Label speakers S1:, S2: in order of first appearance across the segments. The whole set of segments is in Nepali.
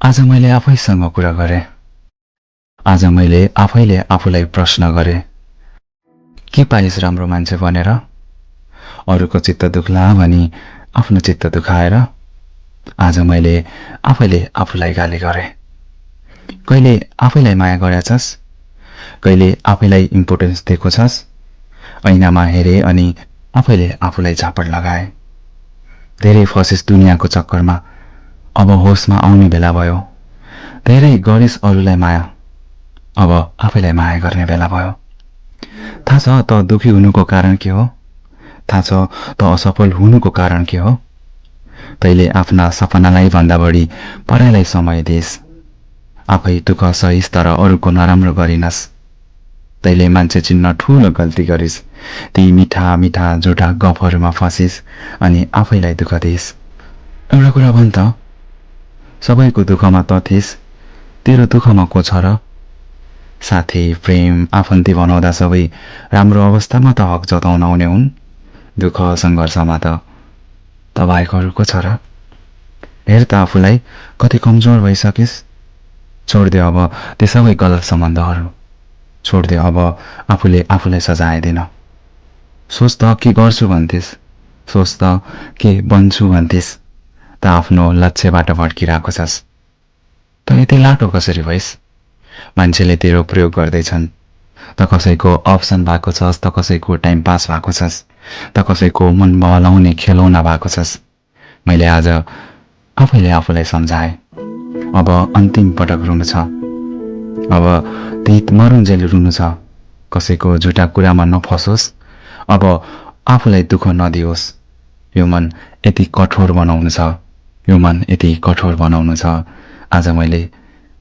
S1: आज मैले आफैसँग कुरा गरेँ। आज मैले आफैले आफूलाई प्रश्न गरेँ, के पाइस् राम्रो मान्छे बनेर? अरूको चित्त दुख्ला भनी आफ्नो चित्त दुखाएर। आज मैले आफैले आफूलाई गाली गरेँ। कहिले आफैलाई माया गरेछस्? कहिले आफैलाई इम्पोर्टेन्स दिएको छस्? ऐनामा हेरे अनि आफैले आफूलाई झापड लगाए। धेरै फसिस दुनियाँको चक्करमा, अब होसमा आउने बेला भयो। धेरै गरिस् अरूलाई माया, अब आफैलाई माया गर्ने बेला भयो। थाहा छ त दुखी हुनुको कारण के हो? थाहा छ त असफल हुनुको कारण के हो? तैले आफ्ना सपनालाई भन्दा बढी पराइलाई समय दिइस्। आफै दुःख सहिस् तर अरूको नराम्रो गरिनस्। तैले मान्छे चिन्न ठूलो गल्ती गरिस्। ती मिठा मिठा झुटा गफहरूमा फसिस् अनि आफैलाई दुःख दिइस्। एउटा कुरा भन् त, सबैको दुःखमा त थिइस्, तेरो दुःखमा को छ र? साथी, प्रेम, आफन्ती बनाउँदा सबै राम्रो अवस्थामा त हक जताउन आउने हुन्। दुःख सङ्घर्षमा त बाहेकहरू को छ र? हेर त आफूलाई, कति कमजोर भइसकिस्। छोडिदे अब त्यो सबै गलत सम्बन्धहरू। छोडिदे अब आफूले आफूलाई सजाय दिन। सोच त के गर्छु भन्थिस्, सोच त के बन्छु भन्थिस्, त आफ्नो लक्ष्यबाट भड्किरहेको छस्। त यति लाटो कसरी भइस्? मान्छेले तेरो प्रयोग गर्दैछन्। त कसैको अप्सन भएको छस्, त कसैको टाइम पास भएको छस्, त कसैको मन बहलाउने खेलौना भएको छस्। मैले आज आफैले आफूलाई सम्झाएँ। अब अन्तिम पटक रुनु छ। अब त्यही मरुन्जेल रुनु छ। कसैको झुटा कुरामा नफसोस्। अब आफूलाई दुःख नदियोस्। यो मन यति कठोर बनाउनु छ। यो मन यति कठोर बनाउनु छ। आज मैले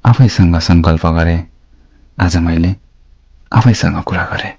S1: आफैसँग सङ्कल्प गरेँ। आज मैले आफैसँग कुरा गरेँ।